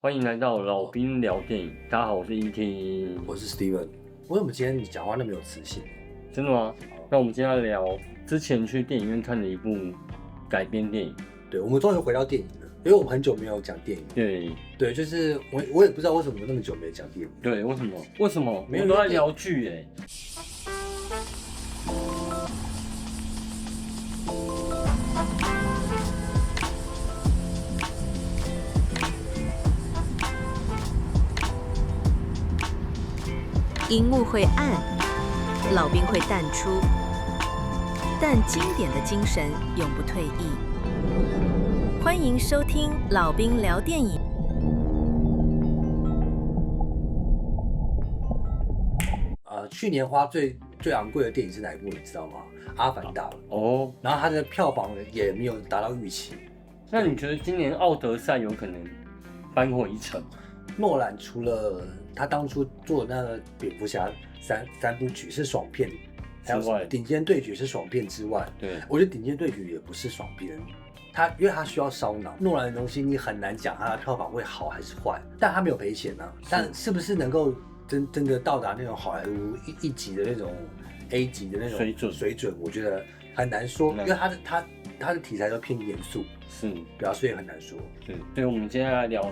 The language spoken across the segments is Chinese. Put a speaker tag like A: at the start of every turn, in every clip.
A: 欢迎来到老兵聊电影。大家好，我是 ET，
B: 我是 Steven。为什么今天你讲话那么有磁性？
A: 真的吗？那我们今天要聊之前去电影院看的一部改编电影。
B: 对，我们终于回到电影了，因为我们很久没有讲电影。
A: 对，
B: 就是我也不知道为什么那么久没讲电影。
A: 对，为什么？没有都在聊剧
C: 荧幕会暗，老兵会淡出，但经典的精神永不退役。欢迎收听老兵聊电影。
B: 去年花最昂贵的电影是哪一部？你知道吗？《阿凡达》
A: 哦。
B: 然后它的票房也没有达到预期。
A: 那你觉得今年奥德赛有可能扳回一城？
B: 诺兰除了他当初做的那个蝙蝠侠三部曲是爽片，还有顶尖对决是爽片之外，
A: 对，
B: 我觉得顶尖对决也不是爽片。因为他需要烧脑，诺兰的东西你很难讲他的票房会好还是坏，但他没有赔钱啊。但是不是能够真的到达那种好莱坞一级的那种 A 级的那种水准，我觉得很难说，因为他的题材都偏严肃，
A: 是，
B: 对啊，所以很难说。
A: 对，所以我们接下来聊《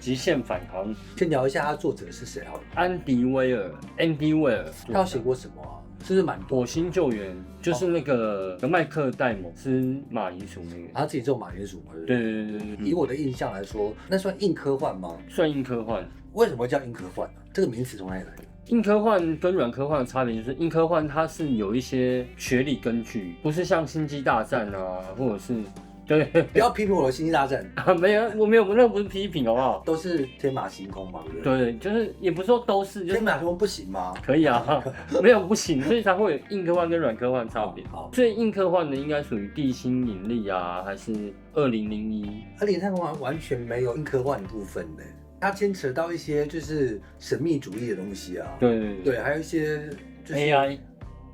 A: 极限返航》，
B: 先聊一下他作者是谁好了。
A: 安迪威尔 ，Andy Weir，
B: 他有写过什么啊？是不是蛮多？
A: 火星救援就是那个麦克戴蒙是马铃薯那个，
B: 他自己做马铃薯嘛？
A: 对。
B: 以我的印象来说，那算硬科幻吗？
A: 算硬科幻。
B: 为什么会叫硬科幻呢？这个名词从哪里来的？
A: 硬科幻跟软科幻的差别就是，硬科幻它是有一些学理根据，不是像星际大战啊，或者是对，
B: 不要批评我的星际大战
A: 啊，没有，我没有，那不是批评好不好？
B: 都是天马行空嘛，对不
A: 对？对，就是也不是说都是，就是
B: 天马行空不行吗？
A: 可以啊，没有不行，所以才会有硬科幻跟软科幻的差别。
B: 好，
A: 最硬科幻的应该属于地心引力啊，还是2001？
B: 而且太空船完全没有硬科幻的部分的，它牵扯到一些就是神秘主义的东西啊，对，还有一些就是
A: AI。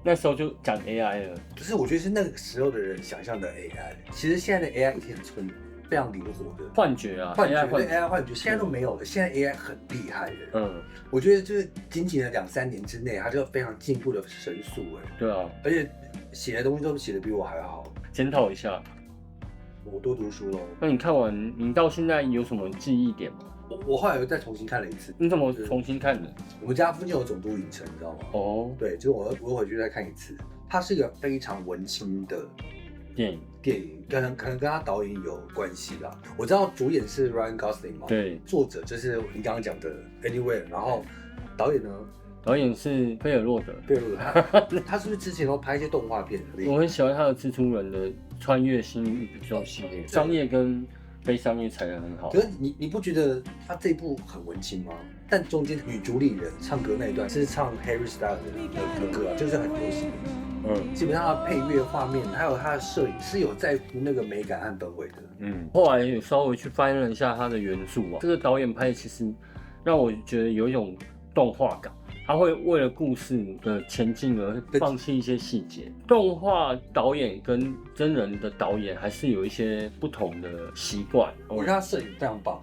A: 那时候就讲 AI 了，
B: 就是我觉得是那个时候的人想象的 AI， 其实现在的 AI 已经很非常灵活的
A: 幻觉啊
B: ，AI 幻觉现在都没有了，现在 AI 很厉害的，我觉得就是仅仅的2-3年之内，它就非常进步的神速
A: 对啊，
B: 而且写的东西都写的比我还好，
A: 检讨一下，
B: 我多读书咯。
A: 那你看完，你到现在有什么记忆点吗？
B: 我后来又再重新看了一次。
A: 你怎么重新看的？
B: 我们家附近有总督影城，你知道吗？
A: 哦，
B: 对，就是我回去再看一次。它是一个非常文青的电影，可能跟他导演有关系啦。我知道主演是 Ryan Gosling 嘛，
A: 对，
B: 作者就是你刚刚讲的 Andy Weir， 然后导演呢？
A: 导演是菲尔洛德，
B: 他是不是之前都拍一些动画片？
A: 我很喜欢他的蜘蛛人的穿越新宇宙系列，商业跟非商业采得很好。
B: 可是你不觉得他这一部很文青吗？但中间女主理人唱歌那一段是唱 Harry Styles 的歌啊，就是很流行。基本上他的配乐、画面还有他的摄影是有在乎那个美感和氛围的。
A: 后来有稍微去翻了一下他的元素啊，这个导演拍其实让我觉得有一种动画感。他会为了故事的前进而放弃一些细节。动画导演跟真人的导演还是有一些不同的习惯。
B: 我觉得他摄影非常棒，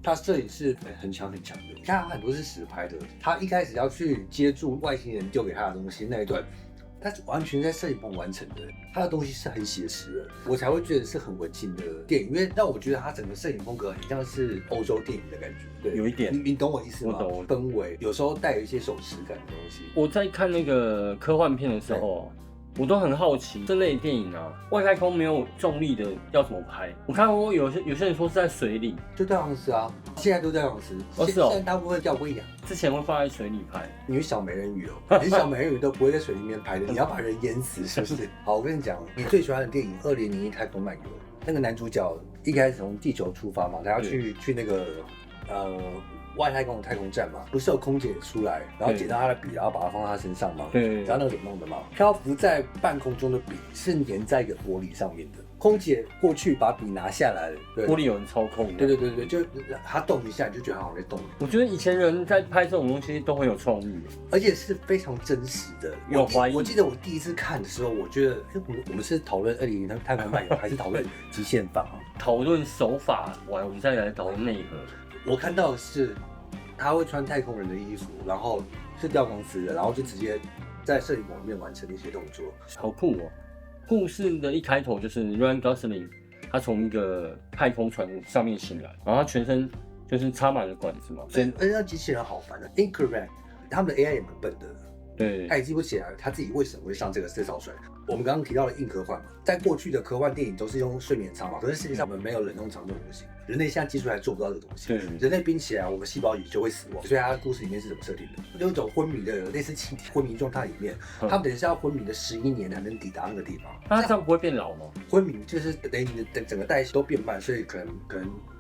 B: 他摄影是很强的。你看他很多是实拍的，他一开始要去接住外星人丢给他的东西那一段，他完全在摄影棚完成的。他的东西是很写实的，我才会觉得是很文青的电影，因为让我觉得他整个摄影风格很像是欧洲电影的感觉。对，
A: 有一点，
B: 你懂我意思吗？
A: 我懂。
B: 氛围有时候带有一些手持感的东西。
A: 我在看那个科幻片的时候，我都很好奇这类电影啊，外太空没有重力的要怎么拍？我看过有些人说是在水里，
B: 就吊航石啊，现在都吊航石。现在大部分吊威亚，
A: 之前会放在水里拍。
B: 你是小美人鱼哦，连小美人鱼都不会在水里面拍的，你要把人淹死是不是？好，我跟你讲，你最喜欢的电影《2001太空漫游》，那个男主角一开始从地球出发嘛，他要去那个外太空的太空站嘛，不是有空姐出来，然后捡到他的笔，然后把它放在他身上嘛？
A: 对，
B: 然后那个怎么弄的嘛？漂浮在半空中的笔是粘在一个玻璃上面的，空姐过去把笔拿下来了，
A: 玻璃有人操控的。
B: 对，就它动一下，你就觉得它好像在动。
A: 我觉得以前人在拍这种东西都很有创意，
B: 而且是非常真实的。
A: 有怀疑。
B: 我记得我第一次看的时候，我觉得，我们是讨论2001太空漫游，还是讨论极限法？
A: 讨论手法完，我们再来讨论内核。
B: 我看到的是他会穿太空人的衣服，然后是调公司的，然后就直接在摄影棚里面完成一些动作，
A: 好酷哦！故事的一开头就是 Ryan Gosling， 他从一个太空船上面醒来，然后他全身就是插满了管子嘛。
B: 而且那机器人好烦的 ，incorrect， 他们的 AI 也蛮笨的。
A: 对，
B: 他也记不起来他自己为什么会上这艘船。我们刚刚提到了硬科幻嘛，在过去的科幻电影都是用睡眠舱嘛，可是世界上我们没有冷冻舱这种东西，人类现在技术还做不到这个东西。
A: 对，
B: 人类冰起来，我们细胞也就会死亡。所以他的故事里面是怎么设定的？有一种昏迷的类似气体昏迷状态里面，他们等于是要昏迷的11年才能抵达那个地方。
A: 那这样不会变老吗？
B: 昏迷就是等于你的整个代谢都变慢，所以可能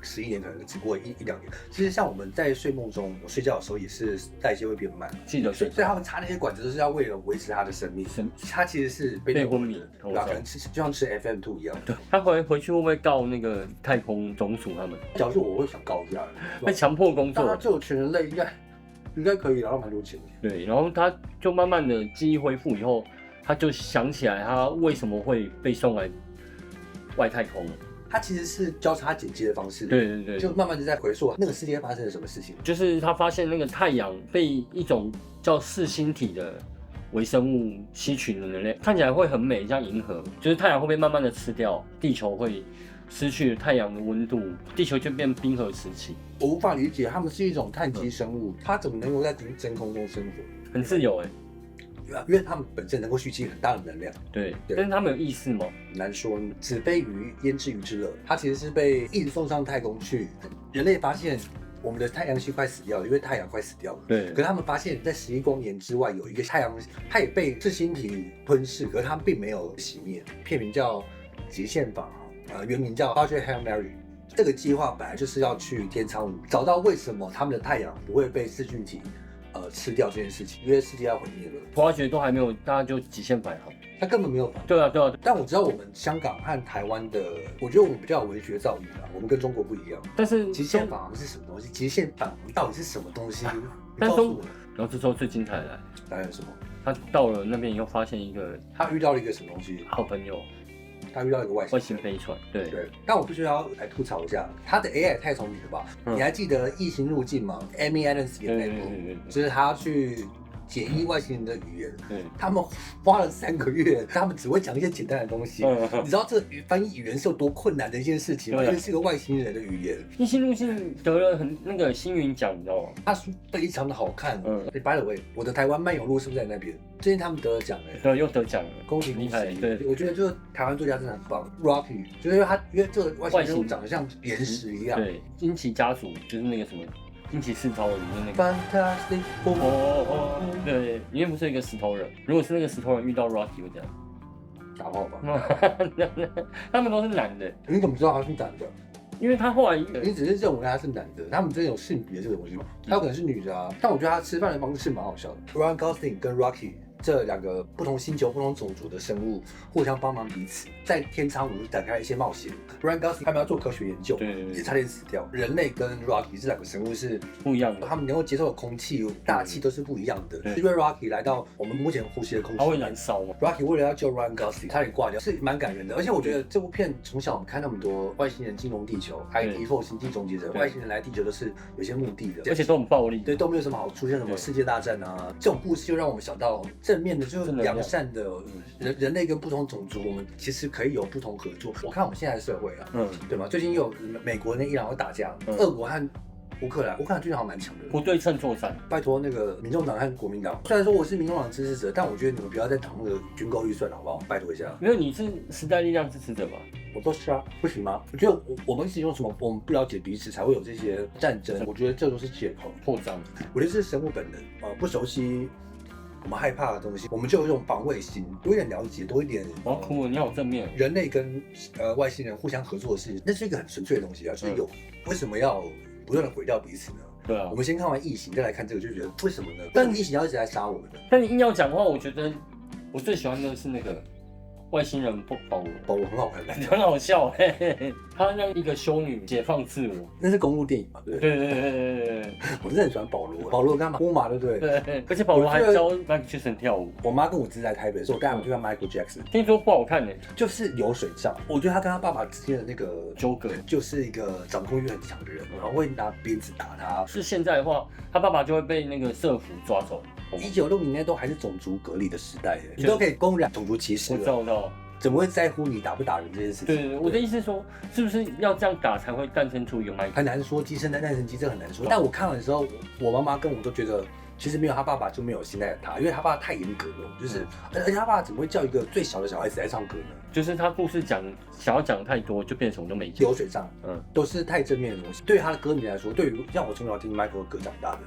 B: 11年可能只过1-2年。其实像我们在睡梦中睡觉的时候也是代谢会变慢，
A: 记得睡。
B: 所以他们插那些管子都是要为了维持他的生命。他其实是被
A: 昏迷，
B: 对吧？可能就像吃 FM2 一样。
A: 对，他回去会不会告那个太空总署他们？
B: 假如我会想告一下，
A: 被强迫工作。
B: 他救全人类应该可以拿到蛮多钱。
A: 对，然后他就慢慢的记忆恢复以后，他就想起来他为什么会被送来外太空。
B: 他其实是交叉剪接的方式，
A: 对，
B: 就慢慢的在回溯那个世界发生了什么事情。
A: 就是他发现那个太阳被一种叫四星体的微生物吸取了能量，看起来会很美，像银河。就是太阳会被慢慢的吃掉，地球会失去太阳的温度，地球就变冰河时期。
B: 我无法理解，他们是一种碳基生物，它怎么能够在真空中生活？
A: 很自由
B: 因为他们本身能够蓄积很大的能量。
A: 对，但是他们有意识吗？
B: 难说，子非鱼焉知鱼之乐？它其实是被一直送上太空去，人类发现我们的太阳系快死掉了，因为太阳快死掉了。
A: 对。
B: 可是他们发现，在11亿光年之外有一个太阳，它也被次星体吞噬，可是它并没有熄灭。片名叫《极限法》，原名叫 Project Hail Mary。这个计划本来就是要去天舱找到为什么他们的太阳不会被次星体吃掉这件事情，因为世界要毁灭了。
A: 挖掘都还没有，大家就极限返航。
B: 他根本没有返航。
A: 对啊。
B: 但我知道我们香港和台湾的，我觉得我们比较有文学造诣啦，我们跟中国不一样。
A: 但是
B: 极限返航是什么东西？极限返航到底是什么东西？
A: 但是然后这时候最精彩的
B: 来了什么？
A: 他到了那边以后，发现一个
B: 他遇到了一个什么东西？
A: 好朋友。
B: 他遇到一个外
A: 星飞船，对。
B: 但我必须要来吐槽一下，他的 AI 也太聪明了吧？你还记得《异形入境》吗 ？Amy Adams 演那部，就是他去解译外星人的语言，他们花了3个月，他们只会讲一些简单的东西。你知道这翻译语言是有多困难的一件事情吗？因为是个外星人的语言。
A: 异星入境得了那个星云奖，你知道吗？
B: 他书非常的好看。By the way， 我的台湾漫游录是不是在那边？最近他们得了奖
A: 对，又得奖了，
B: 恭喜厉
A: 害！对，
B: 我觉得就是台湾作家真的很棒。Rocky 就是因为这个外星人长得像岩石一样。
A: 对，惊奇家族就是那个什么。惊奇四超人里面那个
B: Fantastic，
A: 对，里面不是一个石头人。如果是那个石头人遇到 Rocky 会这样
B: 打炮吧？
A: 他们都是男的。
B: 你怎么知道他是男的？
A: 因为他后来
B: 你只是认为他是男的，他们真的有性别这个东西吗？他有可能是女的啊。但我觉得他吃饭的方式蛮好笑的。Ryan Gosling 跟 Rocky 这2个不同星球、不同种族的生物互相帮忙彼此，在天舱展开一些冒险。Ryan Gosling 他们要做科学研究，也差点死掉。人类跟 Rocky 这2个生物是
A: 不一样的，
B: 他们能够接受的空气、大气都是不一样的。因为 Rocky 来到我们目前呼吸的空气，
A: 它会燃烧吗
B: ？Rocky 为了要救 Ryan Gosling， 差点挂掉，是蛮感人的。而且我觉得这部片从小我们看那么多外星人进攻地球，还有敌星际终结者，外星人来地球都是有些目的的，
A: 而且都很暴力，
B: 对，都没有什么好出现什么世界大战啊。这种故事就让我们想到正面的，就是良善的人类跟不同种族，我们其实可以有不同合作。我看我们现在的社会啊，对吗？最近又有美国跟伊朗会打架，俄国和乌克兰最近好像蛮强的，
A: 不对称作战。
B: 拜托那个民众党和国民党，虽然说我是民众党支持者，但我觉得你们不要再挡那个军购预算了，好不好？拜托一下。
A: 因为你是时代力量支持者吧？
B: 我都是啊，不行吗？我觉得我们一直用什么我们不了解彼此才会有这些战争，我觉得这都是借口
A: 扩张。
B: 我觉得这是生物本能，不熟悉我们害怕的东西，我们就有一种防卫心，多一点了解，多一点。
A: 我要哭了，你好正面。
B: 人类跟外星人互相合作的事情，那是一个很纯粹的东西啊，就是有为什么要不断的毁掉彼此呢？
A: 对啊，
B: 我们先看完异形，再来看这个，就觉得为什么呢？但异形要一直来杀我们呢？
A: 但你硬要讲的话，我觉得我最喜欢的是那个外星人保罗，
B: 保罗很好看的，
A: 很好笑他让一个修女解放自我，
B: 那是公路电影嘛？对
A: 对，
B: 我真的很喜欢保罗，保罗干嘛？呼嘛，对不对？
A: 对，而且保罗还教 Michael Jackson 跳舞。
B: 我妈跟我侄子在台北的时候，我带他们去看 Michael Jackson，
A: 听说不好看呢，
B: 就是流水账。我觉得他跟他爸爸之间的那个
A: 纠葛，
B: 就是一个掌控欲很强的人，然后会拿鞭子打他。
A: 是现在的话，他爸爸就会被那个社服抓走。
B: 1960年代都还是种族隔离的时代，你都可以公然种族歧视了。
A: 我知道。
B: 怎么会在乎你打不打人这件事情？
A: 对，我的意思是说，是不是要这样打才会诞生出一个麦克？
B: 很难说，鸡生蛋，蛋生鸡，这很难说。但我看完的时候，我妈妈跟我都觉得，其实没有他爸爸就没有现在的他，因为他爸爸太严格了，就是而且他爸爸怎么会叫一个最小的小孩子来唱歌呢？
A: 就是他故事想要讲太多，就变成什么都没讲。
B: 流水账，都是太正面的东西。对于他的歌迷来说，对于像我从小听 Michael 的歌长大的，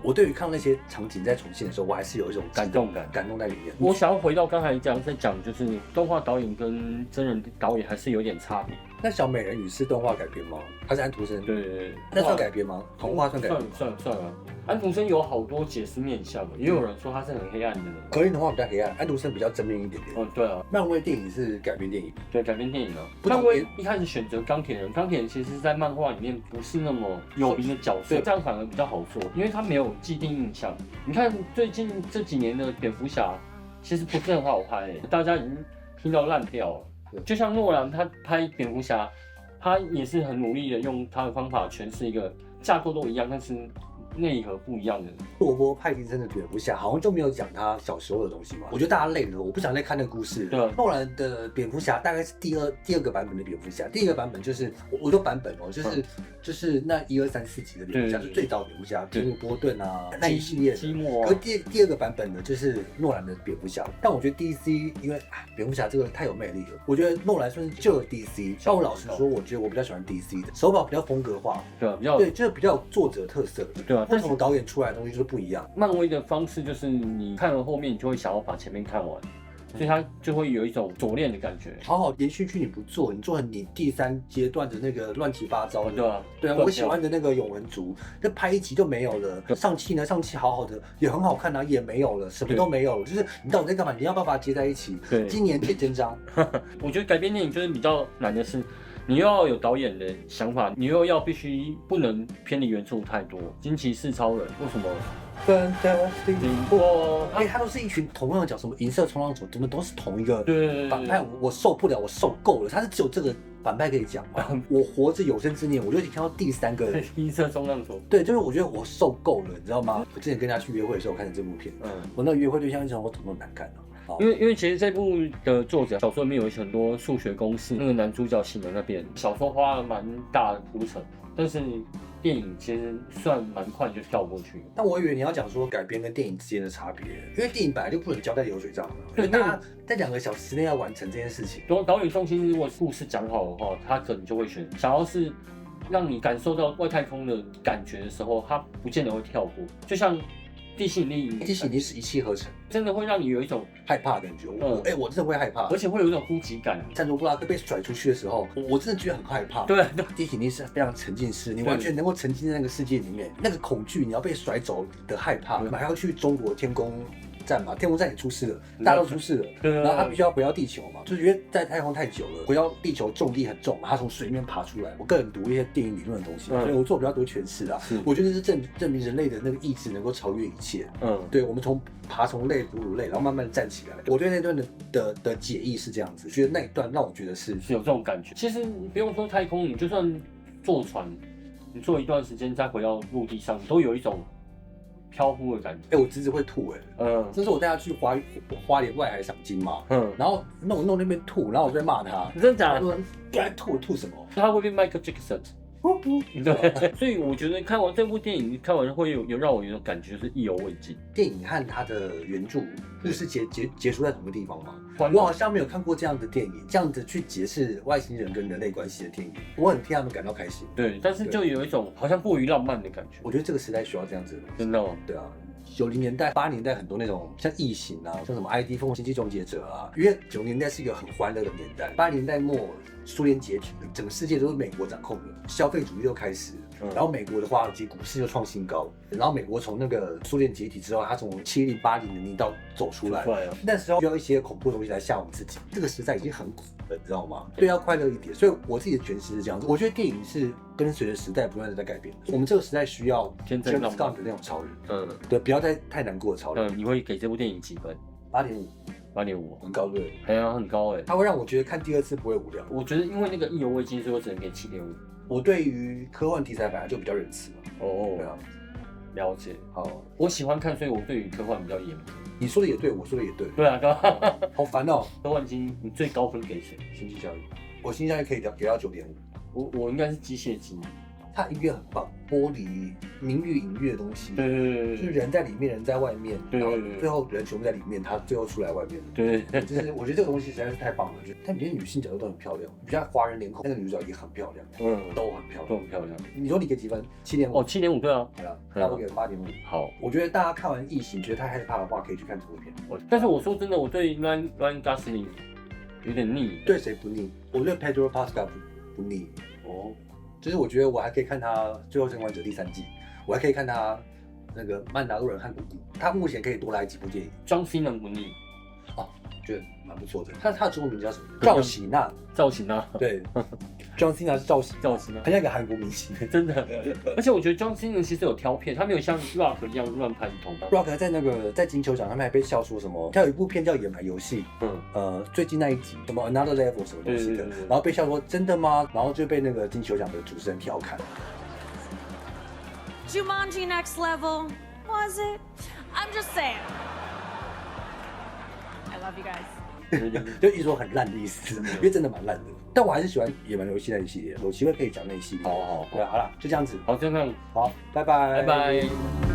B: 我对于看到那些场景在重现的时候，我还是有一种
A: 感动
B: 在里面。
A: 我想要回到刚才在讲，就是动画导演跟真人导演还是有点差别。
B: 那小美人鱼是动画改编吗？还是安徒生？
A: 对，
B: 那算改编吗？童话算改编？
A: 算了。安徒生有好多解释面向，也有人说他是很黑暗的人。
B: 格林童话比较黑暗，安徒生比较正面一点点。
A: 对啊。
B: 漫威电影是改编电影，
A: 对，改编电影啊。漫威一开始选择钢铁人，钢铁人其实在漫画里面不是那么有名的角色，这样反而比较好做，因为他没有既定印象。你看最近这几年的蝙蝠侠，其实不是很好拍，大家已经听到烂掉了。就像诺兰他拍蝙蝠侠，他也是很努力的用他的方法诠释一个架构都一样，但是内核不一样的。
B: 罗伯·派丁森的蝙蝠侠好像就没有讲他小时候的东西嘛？我觉得大家累了，我不想再看那个故事。
A: 对，
B: 诺兰的蝙蝠侠大概是第二个版本的蝙蝠侠，第一个版本就是我说版本哦，就是那1、2、3、4集的蝙蝠侠，是最早蝙蝠侠，提姆·波顿啊那一系列的。可第二个版本呢，就是诺兰的蝙蝠侠。但我觉得 DC 因为蝙蝠侠这个太有魅力了，我觉得诺兰算是旧的 DC。但我老实说，我觉得我比较喜欢 DC 的手法比较风格化，对，就是比较有作者特色的，
A: 对啊。
B: 不同导演出来的东西就是不一样。
A: 漫威的方式就是你看了后面，你就会想要把前面看完，所以它就会有一种锁链的感觉。
B: 好好连续剧你不做，你做你第3阶段的那个乱七八糟的，对啊，我喜欢的那个永恒族，那拍一集就没有了。上汽呢，上汽好好的也很好看啊，也没有了，什么都没有了。就是你到底在干嘛？你要不要把它接在一起？对，今年铁真章。
A: 我觉得改编电影就是比较难的是，你又要有导演的想法，你又要必须不能偏离元素太多。惊奇四超人为什么？
B: 他都是一群同样的角色，什么银色冲浪手，怎么都是同一个
A: 对
B: 反派，我受不了，我受够了。他是只有这个反派可以讲嘛？我活着有生之年，我就已经看到第3个
A: 银色冲浪手。
B: 对，就是我觉得我受够了，你知道吗？我之前跟他去约会的时候，我看的这部片，我那个约会对象一直说我怎么那么难看呢？
A: 因为其实这部的作者小说里面有很多数学公式，那个男主角醒的那边，小说花了蛮大的铺陈，但是电影其实算蛮快就跳过去。
B: 但我以为你要讲说改编跟电影之间的差别，因为电影本来就不能交代流水账，对，大家在2个小时内要完成这件事情。
A: 导演重心如果故事讲好的话，他可能就会选想要是让你感受到外太空的感觉的时候，他不见得会跳过，就像。地心引力
B: 是一气呵成，
A: 真的会让你有一种
B: 害怕的感觉。我真的会害怕，
A: 而且会有一种呼吸感。
B: 赞助布拉克被甩出去的时候，我真的觉得很害怕。
A: 对，
B: 地心引力是非常沉浸式，你完全能够沉浸在那个世界里面，那个恐惧，你要被甩走的害怕。我们还要去中国天宫站嘛，天空站也出事了，大家都出事了，然后他必须要回到地球嘛，就是因为在太空太久了，回到地球重力很重嘛，他从水面爬出来。我个人读一些电影理论的东西，所以我做比较多诠释啊。我觉得是证明人类的那个意志能够超越一切。对，我们从爬虫类、哺乳类，然后慢慢站起来。我对那段的解译是这样子，觉得那一段让我觉得是
A: 有这种感觉。其实不用说太空，你就算坐船，你坐一段时间再回到陆地上，都有一种飘忽的感觉。
B: 我侄子会吐这是我带他去花莲外海赏金嘛，然后弄那边吐，然后我就在骂他，
A: 真的假的？
B: 他说不然吐什么？
A: 他会变 Michael Jackson。对，所以我觉得看完这部电影，看完会有让我有一种感觉，就是意犹未尽。
B: 电影和它的原著故事结束在同个地方吗？我好像没有看过这样的电影，这样子去解释外星人跟人类关系的电影，我很替他们感到开心。
A: 对，但是就有一种好像过于浪漫的感觉。
B: 我觉得这个时代需要这样子的东西。
A: 真的哦？
B: 对啊。90年代、80年代很多那种像异形啊，像什么 ID 风、星际终结者啊，因为90年代是一个很欢乐的年代。80年代末苏联解体，整个世界都是美国掌控的，消费主义就开始。然后美国的华尔街股市又创新高，然后美国从那个苏联解体之后，它从70、80的泥道走出来，那时候需要一些恐怖的东西来吓我们自己。这个时代已经很苦了，你知道吗？对，要快乐一点。所以我自己的诠释是这样子，我觉得电影是跟随着时代不断的在改变的。我们这个时代需要 James Gunn 的那种超人，对，不要再太难过的超人。
A: 你会给这部电影几分？8.5，很
B: 高对？
A: 很高哎。
B: 它会让我觉得看第二次不会无聊。
A: 我觉得因为那个意犹未尽，所以我只能给7.5。
B: 我对于科幻题材本来就比较仁慈嘛。对啊，
A: 了解。好，我喜欢看，所以我对于科幻比较严格。
B: 你说的也对，我说的也对。
A: 对啊，
B: 好烦哦。
A: 科幻机你最高分给谁？星际效应。
B: 我星际效应可以给到9.5。
A: 我应该是机械机。
B: 它音乐很棒，玻璃、明喻、隐喻的东西，
A: 对，
B: 就是人在里面，人在外面，
A: 对，
B: 最后人全部在里面，他最后出来外面，
A: 对，
B: 就是我觉得这个东西实在是太棒了，它里面女性角色都很漂亮，比较华人脸孔，那个女主角也很漂亮，都很漂亮，你说你给几分？7.5。
A: 哦，7.5，对啊，
B: 那我给8.5。好，我觉得大家看完《异形》觉得太害怕的话，可以去看这部片。
A: 但是我说真的，我对 Ryan Gosling 有点腻。
B: 对谁不腻？我对 Pedro Pascal 不腻。哦。就是我觉得我还可以看他《最后生还者》第3季，我还可以看他那个《曼达洛人》和《谷谷》，他目前可以多来几部电影。
A: John Cena 不腻，
B: 觉得蛮不错的。他的中文名叫什么？赵喜娜。对，John Cena 是赵喜娜，很像一个韩国明星，
A: 真的。而且我觉得 John Cena 其实有挑片，他没有像 Rock 一样乱拍一通。
B: Rock 在金球奖上面还被笑说什么？他有一部片叫《野蛮游戏》，最近那一集什么 Another Level 什么东西的，然后被笑说真的吗？然后就被那个金球奖的主持人调侃。
D: Jumanji Next Level was it? I'm just saying. I love you guys.
B: 就一说很烂的意思，因为真的蛮烂的。但我还是喜欢野蛮游戏那一系列，有机会可以讲那一系列。好，对，好了，就这样子。
A: 好，就这样。
B: 好，拜拜。
A: 拜拜。